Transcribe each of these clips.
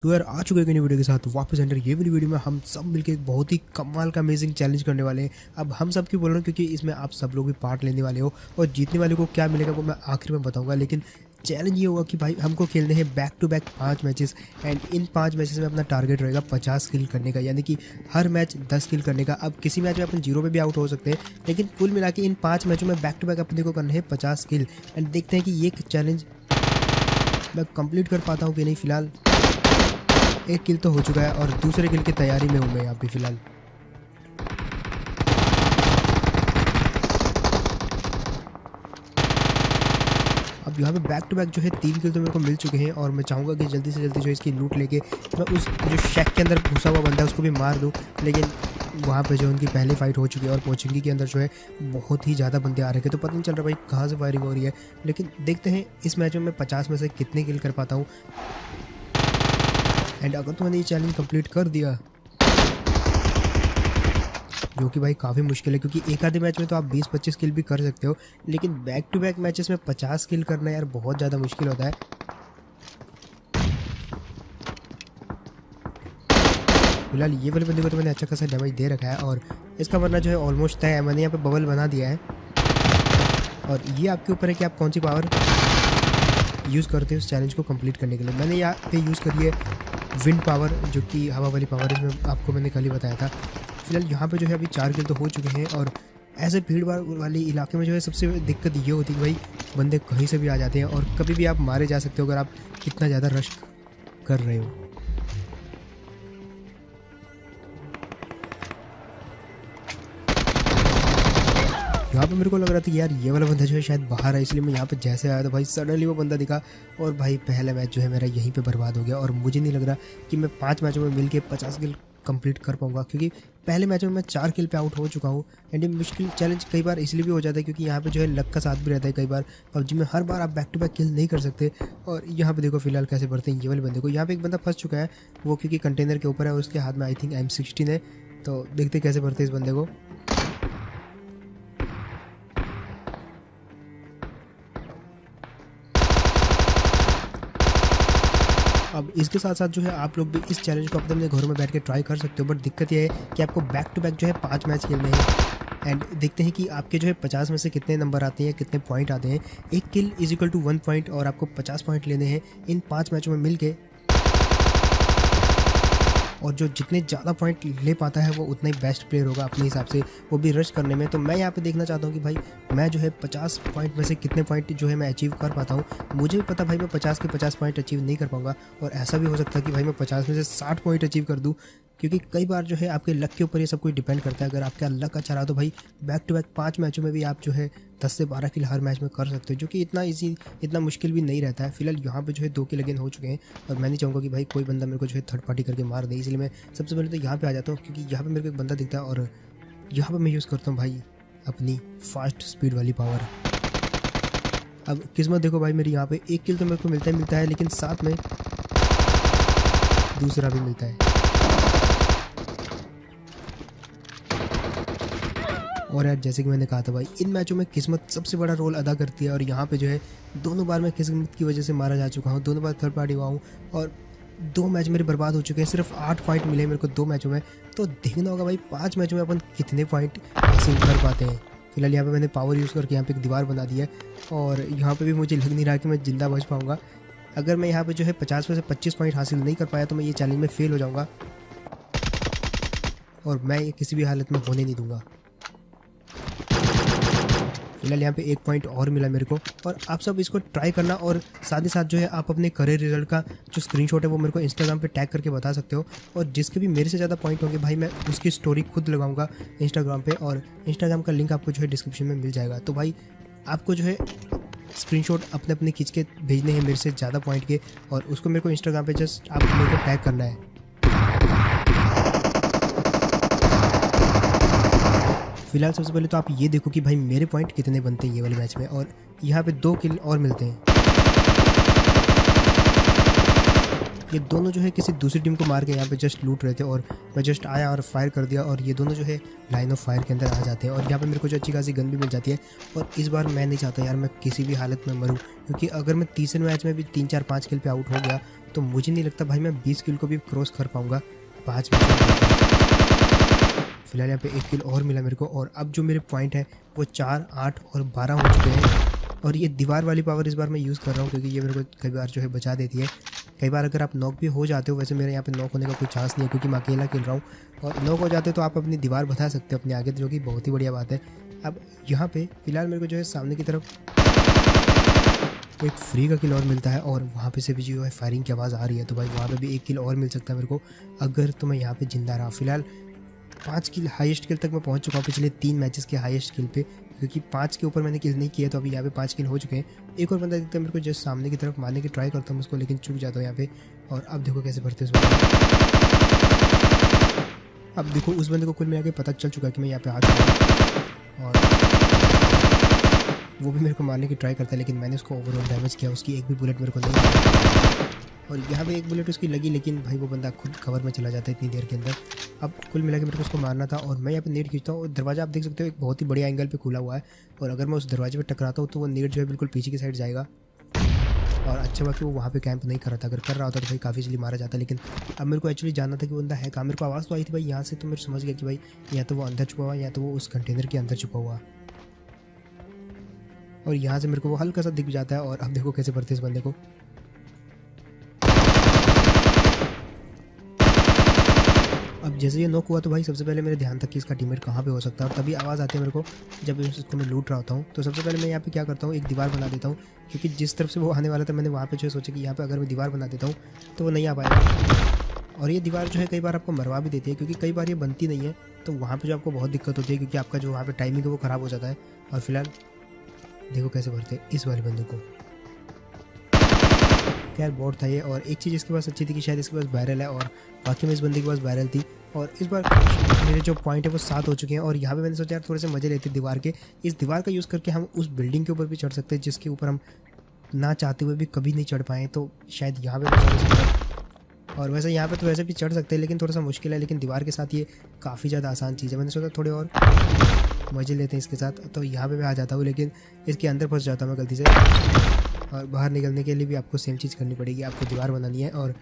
तो यार आ चुके हैं नई वीडियो के साथ वापस अंडर ये वाली वीडियो में हम सब मिलकर एक बहुत ही कमाल का अमेजिंग चैलेंज करने वाले हैं। अब हम सब क्यों बोल रहे हैं क्योंकि इसमें आप सब लोग भी पार्ट लेने वाले हो और जीतने वाले को क्या मिलेगा वो मैं आखिर में बताऊंगा। लेकिन चैलेंज ये होगा कि भाई हमको खेलने हैं back to back 5 matches and in 5 matches में अपना टारगेट रहेगा 50 किल करने का, यानी कि हर मैच 10 किल करने का। अब किसी मैच में अपन 0 पे भी आउट हो सकते हैं, लेकिन कुल मिला के इन 5 मैचों में बैक टू बैक अपने को करने हैं 50 किल। एंड देखते हैं कि ये चैलेंज मैं कंप्लीट कर पाता हूँ कि नहीं। फिलहाल एक किल तो हो चुका है और दूसरे किल की तैयारी में हूँ मैं यहाँ पे फिलहाल। अब यहाँ पे बैक टू बैक जो है 3 किल तो मेरे को मिल चुके हैं और मैं चाहूँगा कि जल्दी से जल्दी जो इसकी लूट लेके मैं उस जो शैक के अंदर घुसा हुआ बंदा है उसको भी मार दूँ। लेकिन वहाँ पे जो उनकी पहली फाइट हो चुकी है और पोचिंगी के अंदर जो है बहुत ही ज़्यादा बंदे आ रहे थे, तो पता नहीं चल रहा भाई कहाँ से फायरिंग हो रही है। लेकिन देखते हैं इस मैच में मैं 50 में से कितने किल कर पाता हूँ। एंड अगर तो मैंने ये चैलेंज कंप्लीट कर दिया, जो कि भाई काफ़ी मुश्किल है क्योंकि एक आधे मैच में तो आप 20-25 किल भी कर सकते हो, लेकिन बैक टू बैक मैचेस में 50 किल करना यार बहुत ज़्यादा मुश्किल होता है। फिलहाल ये वाले बंदे को तो मैंने अच्छा खासा डैमेज दे रखा है और इसका मरना जो है ऑलमोस्ट तय है। मैंने यहाँ पे बबल बना दिया है और ये आपके ऊपर है कि आप कौन सी पावर यूज़ करते हो इस चैलेंज को कंप्लीट करने के लिए। मैंने यहाँ पे यूज़ करी है विंड पावर, जो कि हवा वाली पावर है, इसमें आपको मैंने कल ही बताया था। फिलहाल यहाँ पे जो है अभी 4 किल तो हो चुके हैं और ऐसे भीड़ भाड़ वाले इलाके में जो है सबसे दिक्कत ये होती है कि भाई बंदे कहीं से भी आ जाते हैं और कभी भी आप मारे जा सकते हो अगर आप इतना ज़्यादा रश कर रहे हो। यहाँ पे मेरे को लग रहा था कि यार ये वाला बंदा जो है शायद बाहर है, इसलिए मैं यहाँ पे जैसे आया तो भाई सडनली वो बंदा दिखा और भाई पहला मैच जो है मेरा यहीं पे बर्बाद हो गया। और मुझे नहीं लग रहा कि मैं 5 मैचों में मिल के 50 किल कंप्लीट कर पाऊंगा, क्योंकि पहले मैच में मैं 4 किल पे आउट हो चुका हूँ। एंड ये मुश्किल चैलेंज कई बार इसलिए भी हो जाता है क्योंकि यहाँ पे जो है लक का साथ भी रहता है। कई बार पबजी में हर बार आप बैक टू बैक किल नहीं कर सकते। और यहाँ पे देखो फिलहाल कैसे बढ़ते हैं ये वाले बंदे को। यहाँ पे एक बंदा फंस चुका है, वो क्योंकि कंटेनर के ऊपर है, उसके हाथ में आई थिंक M16 है। तो देखते कैसे बढ़ते इस बंदे को। अब इसके साथ साथ जो है आप लोग भी इस चैलेंज को अपने घरों में बैठ के ट्राई कर सकते हो, बट दिक्कत ये है कि आपको बैक टू बैक जो है 5 मैच खेलने हैं। एंड देखते हैं कि आपके जो है 50 में से कितने नंबर आते हैं, कितने पॉइंट आते हैं। एक किल इज इक्वल टू 1 पॉइंट और आपको 50 पॉइंट लेने हैं इन 5 मैचों में मिल के। और जो जितने ज़्यादा पॉइंट ले पाता है वो उतना ही बेस्ट प्लेयर होगा अपने हिसाब से, वो भी रश करने में। तो मैं यहाँ पे देखना चाहता हूँ कि भाई मैं जो है 50 पॉइंट में से कितने पॉइंट जो है मैं अचीव कर पाता हूँ। मुझे भी पता भाई मैं 50 के 50 पॉइंट अचीव नहीं कर पाऊँगा और ऐसा भी हो सकता है कि भाई मैं 50 में से 60 पॉइंट अचीव कर दूँ, क्योंकि कई बार जो है आपके लक के ऊपर ये सब कुछ डिपेंड करता है। अगर आपका लक अच्छा रहा तो भाई बैक टू बैक 5 मैचों में भी आप जो है 10 से 12 किल हर मैच में कर सकते हो, जो कि इतना ईजी इतना मुश्किल भी नहीं रहता है। फिलहाल यहाँ पे जो है 2 किल अगेन हो चुके हैं और मैं नहीं चाहूँगा कि भाई कोई बंदा मेरे को जो है थर्ड पार्टी करके मार दे, इसलिए मैं सबसे पहले तो यहाँ पे आ जाता हूँ क्योंकि यहाँ पे मेरे को एक बंदा दिखता है और यहाँ पे मैं यूज़ करता हूँ भाई अपनी फास्ट स्पीड वाली पावर। अब किस्मत देखो भाई मेरी, यहाँ पे एक किल तो मेरे को मिलता है लेकिन साथ में दूसरा भी मिलता है। और यार जैसे कि मैंने कहा था भाई इन मैचों में किस्मत सबसे बड़ा रोल अदा करती है और यहाँ पे जो है दोनों बार मैं किस्मत की वजह से मारा जा चुका हूँ, दोनों बार थर्ड पार्टी हुआ हूँ और 2 मैच मेरे बर्बाद हो चुके हैं। सिर्फ 8 पॉइंट मिले मेरे को 2 मैचों में। तो देखना होगा भाई 5 मैचों में अपन कितने पॉइंट हासिल कर पाते हैं। फिलहाल यहाँ पे मैंने पावर यूज़ करके यहाँ पे एक दीवार बना दी है और यहाँ पे भी मुझे लग नहीं रहा कि मैं जिंदा बच पाऊँगा। अगर मैं यहाँ पे जो है 50 में से 25 पॉइंट हासिल नहीं कर पाया तो मैं ये चैलेंज में फेल हो जाऊँगा और मैं ये किसी भी हालत में होने नहीं दूँगा। फिलहाल यहाँ पे 1 पॉइंट और मिला मेरे को और आप सब इसको ट्राई करना और साथ ही साथ जो है आप अपने करियर रिजल्ट का जो स्क्रीनशॉट है वो मेरे को इंस्टाग्राम पे टैग करके बता सकते हो। और जिसके भी मेरे से ज़्यादा पॉइंट होंगे भाई मैं उसकी स्टोरी खुद लगाऊंगा इंस्टाग्राम पे और इंस्टाग्राम का लिंक आपको जो है डिस्क्रिप्शन में मिल जाएगा। तो भाई आपको जो है स्क्रीनशॉट अपने अपने खींच के भेजने हैं मेरे से ज़्यादा पॉइंट के और उसको मेरे को इंस्टाग्राम पर जस्ट आप मेरे को टैग करना है। फिलहाल सबसे पहले तो आप ये देखो कि भाई मेरे पॉइंट कितने बनते हैं ये वाले मैच में और यहाँ पे 2 किल और मिलते हैं। ये दोनों जो है किसी दूसरी टीम को मार के यहाँ पे जस्ट लूट रहे थे और मैं जस्ट आया और फायर कर दिया और ये दोनों जो है लाइन ऑफ फायर के अंदर आ जाते हैं और यहाँ पे मेरे को जो अच्छी खासी गन भी मिल जाती है। और इस बार मैं नहीं चाहता यार मैं किसी भी हालत में मरूँ, क्योंकि अगर मैं तीसरे मैच में भी 3-4-5 किल पे आउट हो गया तो मुझे नहीं लगता भाई मैं 20 किल को भी क्रॉस कर पाऊँगा 5 मैच। फिलहाल यहाँ पे 1 किल और मिला मेरे को और अब जो मेरे पॉइंट है वो 4, 8 और 12 हो चुके हैं। और ये दीवार वाली पावर इस बार मैं यूज़ कर रहा हूँ क्योंकि ये मेरे को कई बार जो है बचा देती है। कई बार अगर आप नॉक भी हो जाते हो, वैसे मेरे यहाँ पे नॉक होने का कोई चांस नहीं है क्योंकि मैं अकेला खेल रहा हूँ, और नॉक हो जाते हो तो आप अपनी दीवार बता सकते हो अपने आगे, जो कि बहुत ही बढ़िया बात है। अब यहाँ पे फिलहाल मेरे को जो है सामने की तरफ एक फ्री का किल और मिलता है और वहाँ पे से भी जो है फायरिंग की आवाज़ आ रही है, तो भाई वहाँ पे भी 1 किल और मिल सकता है मेरे को अगर तो मैं यहाँ पे जिंदा रहा। फिलहाल 5 किल हाईएस्ट किल तक मैं पहुँच चुका हूँ पिछले 3 मैचेस के हाईएस्ट किल पे, क्योंकि 5 के ऊपर मैंने किल नहीं किया, तो अभी यहाँ पे 5 किल हो चुके हैं। एक और बंदा दिखता है मेरे को जस्ट सामने की तरफ मारने की ट्राई करता हूँ उसको, लेकिन चूक जाता हूँ यहाँ पे। और अब देखो कैसे भरते उस बंदे, अब देखो उस बंदे को कुल मिला के पता चल चुका कि मैं यहाँ पे आ चुका हूँ और वो भी मेरे को मारने की ट्राई करता है, लेकिन मैंने उसको ओवरऑल डैमेज किया, उसकी एक भी बुलेट मेरे को नहीं लगी। और यहाँ पे एक बुलेट उसकी लगी, लेकिन भाई वो बंदा खुद कवर में चला जाता है इतनी देर के अंदर। अब कुल मिला के मेरे को उसको मारना था और मैं यहाँ पे नेट खींचता हूँ और दरवाज़ा आप देख सकते हो एक बहुत ही बढ़िया एंगल पे खुला हुआ है, और अगर मैं उस दरवाजे पे टकराता हूँ तो वो नेट जो है बिल्कुल पीछे की साइड जाएगा। और अच्छा हुआ कि वो वहाँ पे कैंप नहीं कर रहा था, अगर कर रहा होता तो भाई काफ़ी इजीली मारा जाता। लेकिन अब मेरे को एक्चुअली जानना था कि वो बंदा है कहाँ। मेरे को आवाज़ तो आई थी भाई यहाँ से, तो मैं समझ गया कि भाई या तो वो अंदर छुपा हुआ या तो वो उस कंटेनर के अंदर छुपा हुआ। और यहाँ से मेरे को वो हल्का सा दिख जाता है और अब देखो कैसे पड़ते इस बंदे को। अब जैसे ये नॉक हुआ तो भाई सबसे पहले मेरे ध्यान तक कि इसका टीममेट कहाँ पे हो सकता है, और तभी आवाज़ आती है मेरे को जब इसको मैं लूट रहा होता हूँ। तो सबसे पहले मैं यहाँ पे क्या करता हूँ, एक दीवार बना देता हूँ, क्योंकि जिस तरफ से वो आने वाला था मैंने वहाँ पे जो है सोचा कि यहाँ पे अगर मैं दीवार बना देता हूँ तो वो नहीं आ पाएगा। और ये दीवार जो है कई बार आपको मरवा भी देती है, क्योंकि कई बार ये बनती नहीं है, तो वहाँ पर जो आपको बहुत दिक्कत होती है, क्योंकि आपका जो वहाँ पर टाइमिंग है वो ख़राब हो जाता है। और फिलहाल देखो कैसे भरते इस वाले बंदे को, यार बोर्ड था ये। और एक चीज़ इसके पास अच्छी थी कि शायद इसके पास बैरल है, और बाकी में इस बंदे के पास बैरल थी। और इस बार मेरे जो पॉइंट है वो 7 हो चुके हैं, और यहाँ पे मैंने सोचा यार थोड़े से मज़े लेते दीवार के। इस दीवार का यूज़ करके हम उस बिल्डिंग के ऊपर भी चढ़ सकते हैं जिसके ऊपर हम ना चाहते हुए भी कभी नहीं चढ़ पाए, तो शायद यहाँ पर भी चढ़ सकते हैं। और वैसे यहाँ पे तो वैसे भी चढ़ सकते हैं, लेकिन थोड़ा सा मुश्किल है, लेकिन दीवार के साथ ये काफ़ी ज़्यादा आसान चीज़ है। मैंने सोचा थोड़े और मज़े लेते हैं इसके साथ, तो यहाँ पे भी आ जाता हूँ, लेकिन इसके अंदर फंस जाता हूँ मैं गलती से। और बाहर निकलने के लिए भी आपको सेम चीज़ करनी पड़ेगी, आपको दीवार बनानी है और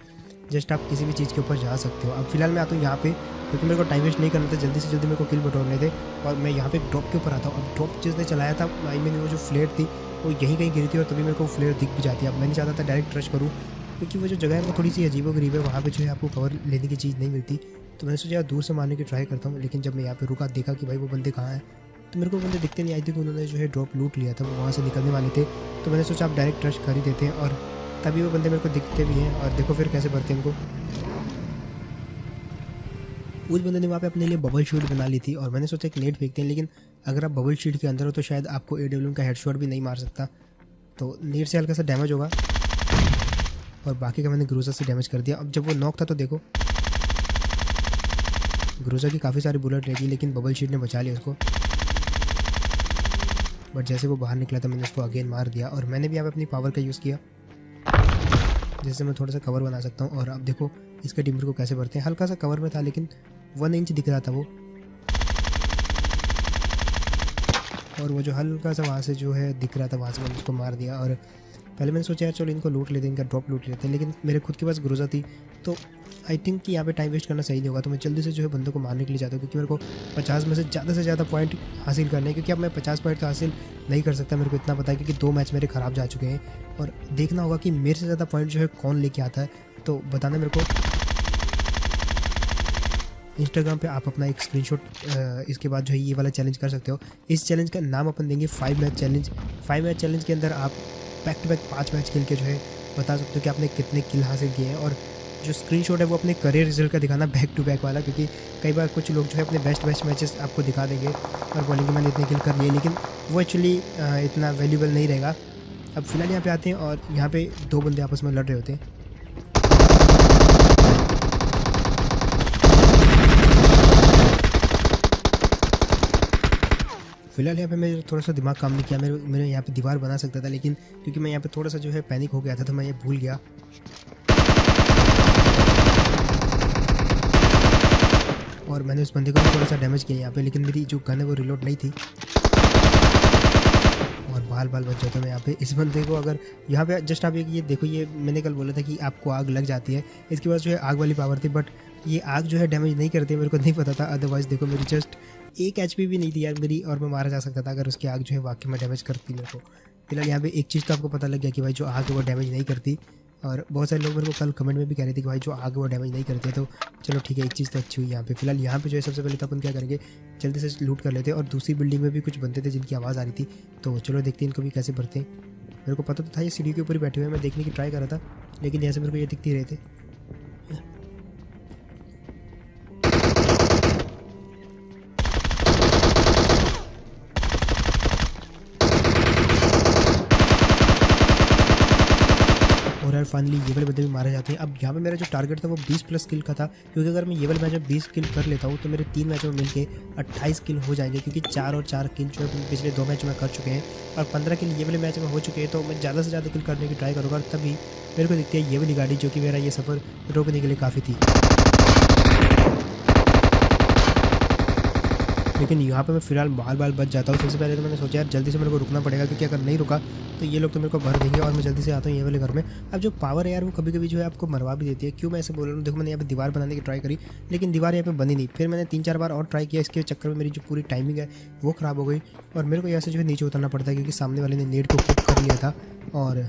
जस्ट आप किसी भी चीज़ के ऊपर जा सकते हो। अब फिलहाल मैं आता हूँ यहाँ पे, क्योंकि मेरे को टाइम वेस्ट नहीं करना था, जल्दी से जल्दी मेरे को किल बटोरने थे। और मैं यहाँ पे एक ड्रॉप के ऊपर आता हूँ। अब ड्रॉप जिसने चलाया था आई मीन वो जो फ्लेयर थी वो यहीं कहीं गिरी थी, और तभी मेरे को फ्लेयर दिख भी जाती है। अब मैं नहीं चाहता था डायरेक्ट रश करूँ, क्योंकि वो जो जगह है वो थोड़ी सी अजीबोगरीब है, वहाँ पे जो है आपको कवर लेने की चीज़ नहीं मिलती। तो मैंने सोचा दूर से मारने की ट्राई करता हूँ, लेकिन जब मैं यहाँ पे रुका देखा कि भाई वो बंदे कहाँ हैं, तो मेरे को बंदे दिखते नहीं। आई थी कि उन्होंने जो है ड्रॉप लूट लिया था, वो वहाँ से निकलने वाले थे, तो मैंने सोचा आप डायरेक्ट रश कर ही देते हैं, और तभी वो बंदे मेरे को दिखते भी हैं। और देखो फिर कैसे भरते हैं उनको। उस बंदे ने वहाँ पे अपने लिए बबल शील्ड बना ली थी, और मैंने सोचा एक नेट फेंकते हैं, लेकिन अगर आप बबल शील्ड के अंदर हो तो शायद आपको AWM का हेडशॉट भी नहीं मार सकता, तो नेट से हल्का सा डैमेज होगा। और बाकी का मैंने ग्रूजर से डैमेज कर दिया। अब जब वो नॉक था तो देखो ग्रूजर की काफ़ी सारी बुलेट लगी, लेकिन बबल शील्ड ने बचा लिया उसको। बट जैसे वो बाहर निकला था मैंने उसको अगेन मार दिया, और मैंने भी यहाँ पे अपनी पावर का यूज़ किया जिससे मैं थोड़ा सा कवर बना सकता हूँ। और अब देखो इसके टीममेट को कैसे भरते हैं। हल्का सा कवर में था, लेकिन 1 इंच दिख रहा था वो, और वो जो हल्का सा वहाँ से जो है दिख रहा था वहाँ से मैंने उसको मार दिया। और पहले मैंने सोचा यार चलो इनको लूट लेते हैं, इनका ड्रॉप लूट लेते हैं, लेकिन मेरे खुद के पास ग्रोजा थी, तो आई थिंक कि यहाँ पे टाइम वेस्ट करना सही नहीं होगा। तो मैं जल्दी से जो है बंदों को मारने के लिए जाता हूँ, क्योंकि मेरे को 50 में से ज़्यादा पॉइंट हासिल करने हैं, क्योंकि अब मैं 50 पॉइंट तो हासिल नहीं कर सकता, मेरे को इतना पता है, क्योंकि 2 मैच मेरे ख़राब जा चुके हैं। और देखना होगा कि मेरे से ज़्यादा पॉइंट जो है कौन लेके आता है, तो बताना मेरे को। इंस्टाग्राम पे आप अपना एक स्क्रीनशॉट इसके बाद जो है ये वाला चैलेंज कर सकते हो। इस चैलेंज का नाम अपन देंगे 5 मैच चैलेंज। 5 मैच चैलेंज के अंदर आप बैक टू बैक 5 मैच खेल के जो है बता सकते हो कि आपने कितने किल हासिल किए हैं। और जो स्क्रीनशॉट है वो अपने करियर रिजल्ट का दिखाना, बैक टू बैक वाला, क्योंकि कई बार कुछ लोग जो है अपने बेस्ट मैचेस आपको दिखा देंगे और बोलेंगे मैंने इतने किल कर लिए, लेकिन वो एक्चुअली इतना वैल्यूबल नहीं रहेगा। अब फिलहाल यहाँ पे आते हैं, और यहाँ पे 2 बंदे आपस में लड़ रहे होते हैं। फिलहाल यहाँ पे मेरे थोड़ा सा दिमाग काम नहीं किया, मेरे यहाँ पे दीवार बना सकता था, लेकिन क्योंकि मैं यहाँ पे थोड़ा सा जो है पैनिक हो गया था, तो मैं ये भूल गया। और मैंने उस बंदे को भी थोड़ा सा डैमेज किया यहाँ पे, लेकिन मेरी जो गन है वो रिलोड नहीं थी और बाल बाल बच जाता मैं यहाँ पे। इस बंदे को अगर यहाँ पे जस्ट आप ये देखो, ये मैंने कल बोला था कि आपको आग लग जाती है, इसके पास जो है आग वाली पावर थी, बट ये आग जो है डैमेज नहीं करती, मेरे को नहीं पता था। अदरवाइज़ देखो मेरी जस्ट 1 HP भी नहीं थी यार मेरी, और मैं मारा जा सकता था अगर उसकी आग जो है वाकई में डैमेज करती मेरे को। फिलहाल यहाँ पे एक चीज़ तो आपको पता लग गया कि भाई जो आग है वो डैमेज नहीं करती, और बहुत सारे लोग मेरे को कल कमेंट में भी कह रहे थे कि भाई जो आग है वो डैमेज नहीं करती है। तो चलो ठीक है, एक चीज़ तो अच्छी हुई यहाँ पे। फिलहाल यहाँ पे जो है सबसे पहले तो अपन क्या करेंगे, जल्दी से लूट कर लेते हैं। और दूसरी बिल्डिंग में भी कुछ बनते थे जिनकी आवाज़ आ रही थी, तो चलो देखते हैं इनको भी कैसे भरते हैं। मेरे को पता तो था ये सीढ़ी के ऊपर ही बैठे हुए हैं, मैं देखने की ट्राई कर रहा था, लेकिन यहाँ से मेरे को ये दिखते ही रहे थे। और यार फाइनली ये वाले बंदे भी मारे जाते हैं। अब यहाँ पे मेरा जो टारगेट था वो 20+ किल का था, क्योंकि अगर मैं ये वाले मैच में 20 किल कर लेता हूँ तो मेरे 3 मैचों में मिलके 28 किल हो जाएंगे, क्योंकि 4 और 4 किल जो है पिछले 2 मैचों में कर चुके हैं और 15 किल ये वाले मैच में हो चुके हैं। तो मैं ज़्यादा से ज़्यादा किल करने की ट्राई करूँगा, और तभी मेरे को दिखती है ये वाली गाड़ी जो कि मेरा ये सफ़र रोकने के लिए काफ़ी थी। लेकिन यहाँ पे मैं फिलहाल बाल बाल बच जाता हूँ। सबसे पहले तो मैंने सोचा यार जल्दी से मेरे को रुकना पड़ेगा, क्योंकि अगर नहीं रुका तो ये लोग तो मेरे को भर देंगे, और मैं जल्दी से आता हूँ ये वाले घर में। अब जो पावर है यार वो कभी कभी जो है आपको मरवा भी देती है। क्यों मैं ऐसे बोल रहा हूँ, देखो मैंने यहाँ पे दीवार बनाने की ट्राई करी, लेकिन दीवार यहाँ पे बनी नहीं। फिर मैंने 3-4 बार और ट्राई किया, इसके चक्कर में मेरी जो पूरी टाइमिंग है वो ख़राब हो गई, और मेरे को यहाँ से जो है नीचे उतरना पड़ता है, क्योंकि सामने वाले ने नेट को कुक कर लिया था। और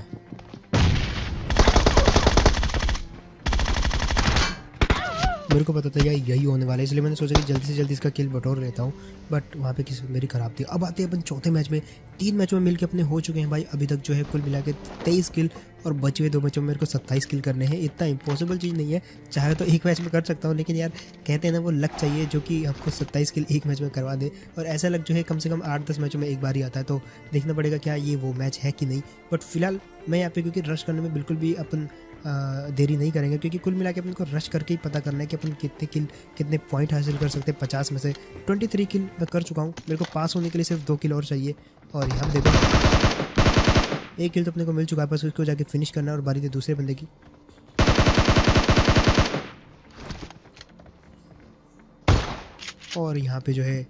मेरे को पता था यार यही होने वाला है, इसलिए मैंने सोचा कि जल्दी से जल्दी इसका किल बटोर लेता हूँ, बट वहाँ पे किसी मेरी खराब थी। अब आते हैं अपन चौथे मैच में। 3 मैचों में मिलके अपने हो चुके हैं भाई अभी तक जो है कुल मिला के 23 किल, और बचे हुए 2 मैचों में मेरे को 27 किल करने हैं। इतना इम्पॉसिबल चीज़ नहीं है, चाहे तो एक मैच में कर सकता हूँ, लेकिन यार कहते हैं ना वो लक चाहिए जो कि आपको 27 किल एक मैच में करवा दे, और ऐसा लक जो है कम से कम 8-10 मैचों में एक बार ही आता है। तो देखना पड़ेगा क्या ये वो मैच है कि नहीं, बट फिलहाल मैं यहाँ पे क्योंकि रश करने में बिल्कुल भी अपन देरी नहीं करेंगे, क्योंकि कुल मिला के अपन को रश करके ही पता करना है कि अपन कितने पॉइंट हासिल कर सकते हैं। 50 में से 23 किल मैं कर चुका हूँ, मेरे को पास होने के लिए सिर्फ 2 किल और चाहिए। और यहाँ देखो 1 किल तो अपने को मिल चुका है, बस उसको जाके फिनिश करना है, और बारी थी दूसरे बंदे की। और यहाँ पे जो है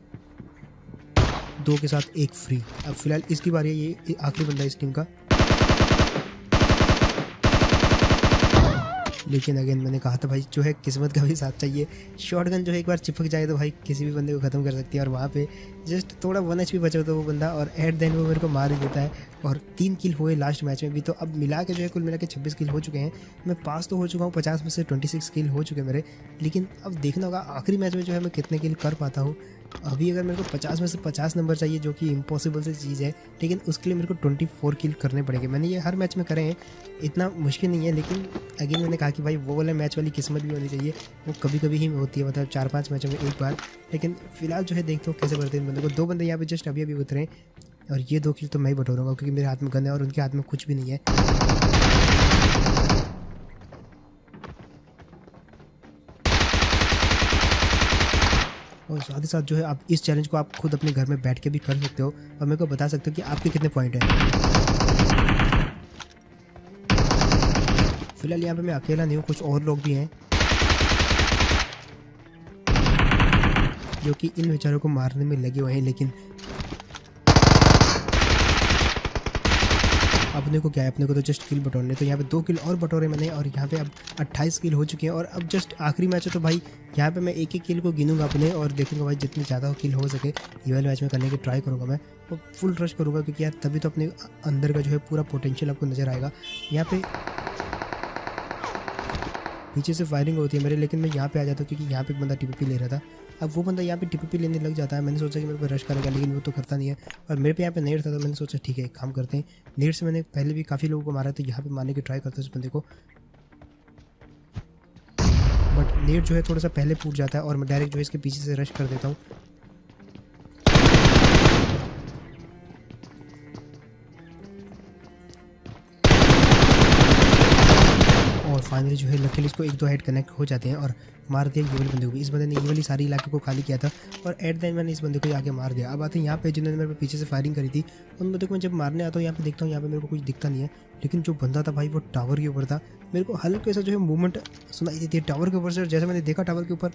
2 के साथ 1 फ्री। अब फिलहाल इसकी बारी है, ये आखिरी बंदा इस टीम का। लेकिन अगेन मैंने कहा था भाई जो है किस्मत का भी साथ चाहिए। शॉटगन जो है एक बार चिपक जाए तो भाई किसी भी बंदे को ख़त्म कर सकती है, और वहाँ पे जस्ट थोड़ा 1 HP बचा होता है वो बंदा, और एट द एंड वो मेरे को मार ही देता है। और 3 किल हुए लास्ट मैच में भी, तो अब मिला के जो है कुल मिला के 26 किल हो चुके हैं। मैं पास तो हो चुका हूँ, 50 में से 26 किल हो चुके हैं मेरे, लेकिन अब देखना होगा आखिरी मैच में जो है मैं कितने किल कर पाता हूँ। अभी अगर मेरे को 50 में से 50 नंबर चाहिए, जो कि इम्पॉसिबल सी चीज़ है, लेकिन उसके लिए मेरे को 24 किल करने पड़ेंगे। मैंने ये हर मैच में करे हैं, इतना मुश्किल नहीं है, लेकिन अगेन मैंने कहा कि भाई वो वाला मैच वाली किस्मत भी होनी चाहिए, वो कभी कभी ही होती है, मतलब 4-5 मैचों में एक बार। लेकिन फिलहाल जो है देखते हो कैसे बढ़ते हैं बंदे को। 2 बंदे यहाँ पे जस्ट अभी उतरे हैं, और ये 2 किल तो मैं ही बटोरूंगा, क्योंकि मेरे हाथ में गन है और उनके हाथ में कुछ भी नहीं है। और साथ ही साथ जो है आप इस चैलेंज को आप खुद अपने घर में बैठ के भी कर सकते हो, और मेरे को बता सकते हो कि आपके कितने पॉइंट हैं। फिलहाल यहाँ पे मैं अकेला नहीं हूँ, कुछ और लोग भी हैं जो कि इन बेचारों को मारने में लगे हुए हैं। लेकिन अपने को क्या है, अपने को तो जस्ट किल बटोरने। तो यहाँ पे 2 किल और बटोरे मैंने, और यहाँ पे अब 28 किल हो चुके हैं। और अब जस्ट आखिरी मैच है, तो भाई यहाँ पे मैं एक किल को गिनूंगा अपने, और देखूंगा भाई जितने ज़्यादा किल हो सके ये वाले मैच में करने की ट्राई करूँगा मैं, और फुल रश करूँगा, क्योंकि यार तभी तो अपने अंदर का जो है पूरा पोटेंशियल आपको नज़र आएगा। यहाँ पे पीछे से फायरिंग होती है मेरे, लेकिन मैं यहाँ पे आ जाता हूँ, क्योंकि यहाँ पे एक बंदा टीपीपी ले रहा था। अब वो बंदा यहाँ पे टीपीपी लेने लग जाता है, मैंने सोचा कि मेरे पे रश करेगा, लेकिन वो तो करता नहीं है। और मेरे पे यहाँ पे नेट था, तो मैंने सोचा ठीक है एक काम करते हैं, नेट से मैंने पहले भी काफ़ी लोगों को मारा, तो यहाँ पे मारने की ट्राई करता हूँ उस बंदे को, बट नेट जो है थोड़ा सा पहले फूट जाता है, और मैं डायरेक्ट जो है इसके पीछे से रश कर देता हूँ। और फाइनली जो है लकीली इसको 1-2 हेड कनेक्ट हो जाते हैं, और मार दिया ये वाले बंदे को भी। इस बंदे ने ये वाली सारी इलाके को खाली किया था, और एट द एंड मैंने इस बंदे को आगे मार दिया। अब आते हैं यहाँ पे जिन्होंने मेरे पीछे से फायरिंग करी थी, उन बंदे को मैं जब मारने आता हूँ यहाँ पे देखता हूँ यहाँ पे मेरे को कुछ दिखता नहीं है, लेकिन जो बंदा था भाई वो टावर के ऊपर था। मेरे को हल्का सा जो है मूवमेंट सुनाई देती है टावर के ऊपर से, जैसे मैंने देखा टावर के ऊपर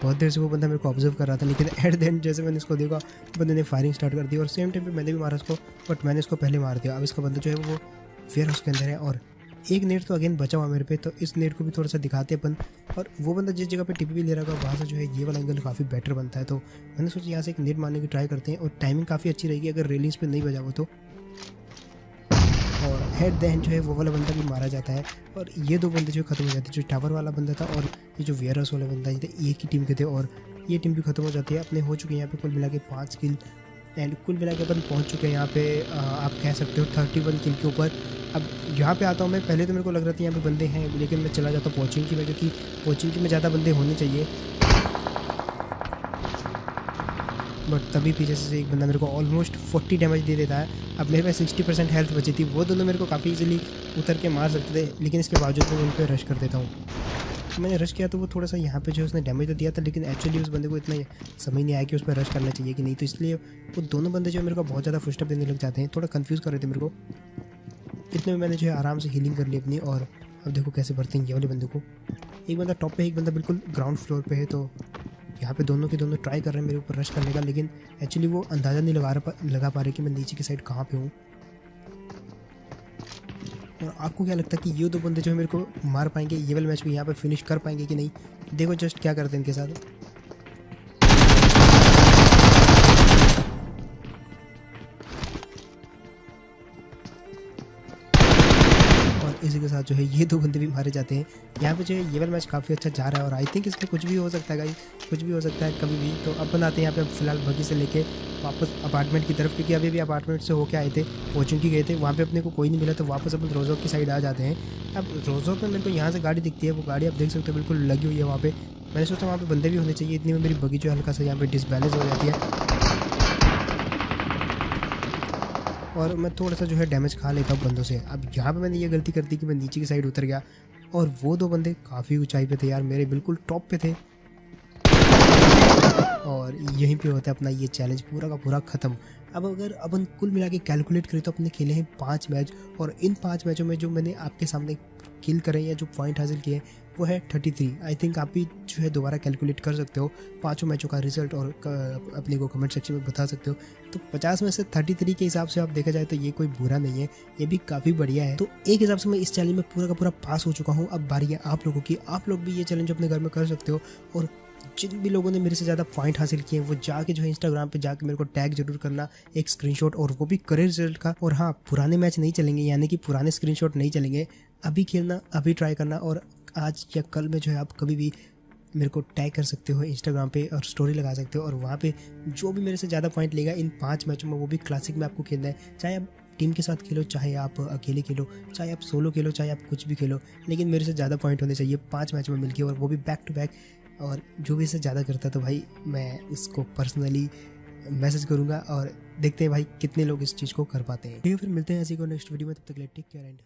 बहुत देर से वो बंदा मेरे को ऑब्जर्व कर रहा था, लेकिन एट द एंड जैसे मैंने इसको देखा बंदे ने फायरिंग स्टार्ट कर दी और सेम टाइम पे मैंने भी मारा उसको, बट मैंने उसको पहले मार दिया। अब इसका बंदा जो है वो वेयर हाउस के अंदर है और एक नेट तो अगेन बचा हुआ मेरे पे, तो इस नेट को भी थोड़ा सा दिखाते अपन। और वो बंदा जिस जगह पे टिपी भी ले रहा होगा वहाँ से जो है ये वाला एंगल काफ़ी बेटर बनता है, तो मैंने सोचा यहाँ से एक नेट मारने की ट्राई करते हैं और टाइमिंग काफ़ी अच्छी रहेगी अगर रेलिंग्स पे नहीं बजा वो तो। और हेड द एंड जो है वो वाला बंदा भी मारा जाता है और ये दो बंदे जो खत्म हो जाते हैं, जो टावर वाला बंदा था और ये जो वेयर हाउस वाला बंदा ये एक ही टीम के थे और ये टीम भी खत्म हो जाती है। अपने हो चुके हैं यहाँ पे कुल मिला के 5 किल एंड कुल मिला के अपन पहुँच चुके हैं यहाँ पे आप कह सकते हो 31 किल के ऊपर। अब यहाँ पे आता हूँ मैं, पहले तो मेरे को लग रहा था यहाँ पे बंदे हैं, लेकिन मैं चला जाता हूँ पोचिंग की में, क्योंकि पोचिंग की में ज़्यादा बंदे होने चाहिए। बट तभी पीछे से एक बंदा मेरे को ऑलमोस्ट 40 डैमेज दे देता है। अब मेरे पास 60% हेल्थ बची थी, वो दोनों मेरे को काफ़ी इजीली उतर के मार सकते थे, लेकिन इसके बावजूद मैं उन पर रश कर देता हूँ। मैंने रश किया तो वो थोड़ा सा यहाँ पे जो उसने डैमेज तो दिया था, लेकिन एक्चुअली उस बंदे को इतना समझ नहीं आया कि उस पर रश करना चाहिए कि नहीं, तो इसलिए वो दोनों बंदे जो मेरे को बहुत ज़्यादा फुटस्टेप देने लग जाते हैं, थोड़ा कन्फ्यूज़ कर रहे थे मेरे को। इतने में मैंने जो है आराम से हीलिंग कर ली अपनी और अब देखो कैसे भरते हैं ये वाले बंदे को। एक बंदा टॉप पे, एक बंदा बिल्कुल ग्राउंड फ्लोर पे है, तो यहाँ पे दोनों के दोनों ट्राई कर रहे हैं मेरे ऊपर रश करने का, लेकिन एक्चुअली वो अंदाज़ा नहीं लगा पा रहे कि मैं नीचे की साइड कहाँ पे हूँ। और आपको क्या लगता है कि ये दो बंदे जो है मेरे को मार पाएंगे, ये वाले मैच को यहाँ पे फिनिश कर पाएंगे कि नहीं? देखो जस्ट क्या करते हैं इनके साथ। इसी के साथ जो है ये दो बंदे भी मारे जाते हैं। यहाँ पे जो है ये वाला मैच काफ़ी अच्छा जा रहा है और आई थिंक इसमें कुछ भी हो सकता है गाइस, कुछ भी हो सकता है कभी भी। तो अब बनाते हैं यहाँ पे फिलहाल बगी से लेके वापस अपार्टमेंट की तरफ, क्योंकि अभी भी अपार्टमेंट से होके आए थे, कोचिंग की गए थे, वहाँ पे अपने को कोई नहीं मिला, तो वापस अपन रोजोक की साइड आ जाते हैं। अब रोजोक में मेरे को यहाँ से गाड़ी दिखती है, वो गाड़ी आप देख सकते हो बिल्कुल लगी हुई है वहाँ पे। मैंने सोचा वहाँ पे बंदे भी होने चाहिए, इतनी में मेरी बगी जो हल्का सा यहाँ पे डिसबैलेंस हो जाती है और मैं थोड़ा सा जो है डैमेज खा लेता हूँ बंदों से। अब यहाँ पे मैंने ये गलती कर दी कि मैं नीचे की साइड उतर गया और वो दो बंदे काफ़ी ऊंचाई पे थे यार, मेरे बिल्कुल टॉप पे थे। और यहीं पे होता है अपना ये चैलेंज पूरा का पूरा ख़त्म। अब अगर अपन कुल मिला के कैलकुलेट करें तो अपने खेले हैं 5 मैच और इन 5 मैचों में जो मैंने आपके सामने किल करे या जो पॉइंट हासिल किए वो है 33। आई थिंक आप भी जो है दोबारा कैलकुलेट कर सकते हो 5 मैचों का रिजल्ट और अपने को कमेंट सेक्शन में बता सकते हो। तो 50 में से 33 के हिसाब से आप देखा जाए तो ये कोई बुरा नहीं है, ये भी काफ़ी बढ़िया है। तो एक हिसाब से मैं इस चैलेंज में पूरा का पूरा पास हो चुका हूँ। अब बारी है आप लोगों की, आप लोग भी ये चैलेंज अपने घर में कर सकते हो और जिन भी लोगों ने मेरे से ज़्यादा पॉइंट हासिल किए हैं वो जाके जो है इंस्टाग्राम पे जाके मेरे को टैग जरूर करना, एक स्क्रीनशॉट, और वो भी करे रिजल्ट का। और हाँ, पुराने मैच नहीं चलेंगे, यानी कि पुराने स्क्रीनशॉट नहीं चलेंगे, अभी खेलना, अभी ट्राई करना। और आज या कल में जो है आप कभी भी मेरे को टैग कर सकते हो इंस्टाग्राम पे और स्टोरी लगा सकते हो, और वहाँ पे जो भी मेरे से ज़्यादा पॉइंट लेगा इन 5 मैचों में, वो भी क्लासिक में आपको खेलना है। चाहे आप टीम के साथ खेलो, चाहे आप अकेले खेलो, चाहे आप सोलो खेलो, चाहे आप कुछ भी खेलो, लेकिन मेरे से ज़्यादा पॉइंट होने चाहिए 5 मैच में मिलके, और वो भी बैक टू बैक। और जो भी इससे ज़्यादा करता तो भाई मैं उसको पर्सनली मैसेज करूँगा और देखते हैं भाई कितने लोग इस चीज़ को कर पाते हैं। ठीक है, फिर मिलते हैं ऐसी को नेक्स्ट वीडियो में, तब तक के लिए टेक केयर एंड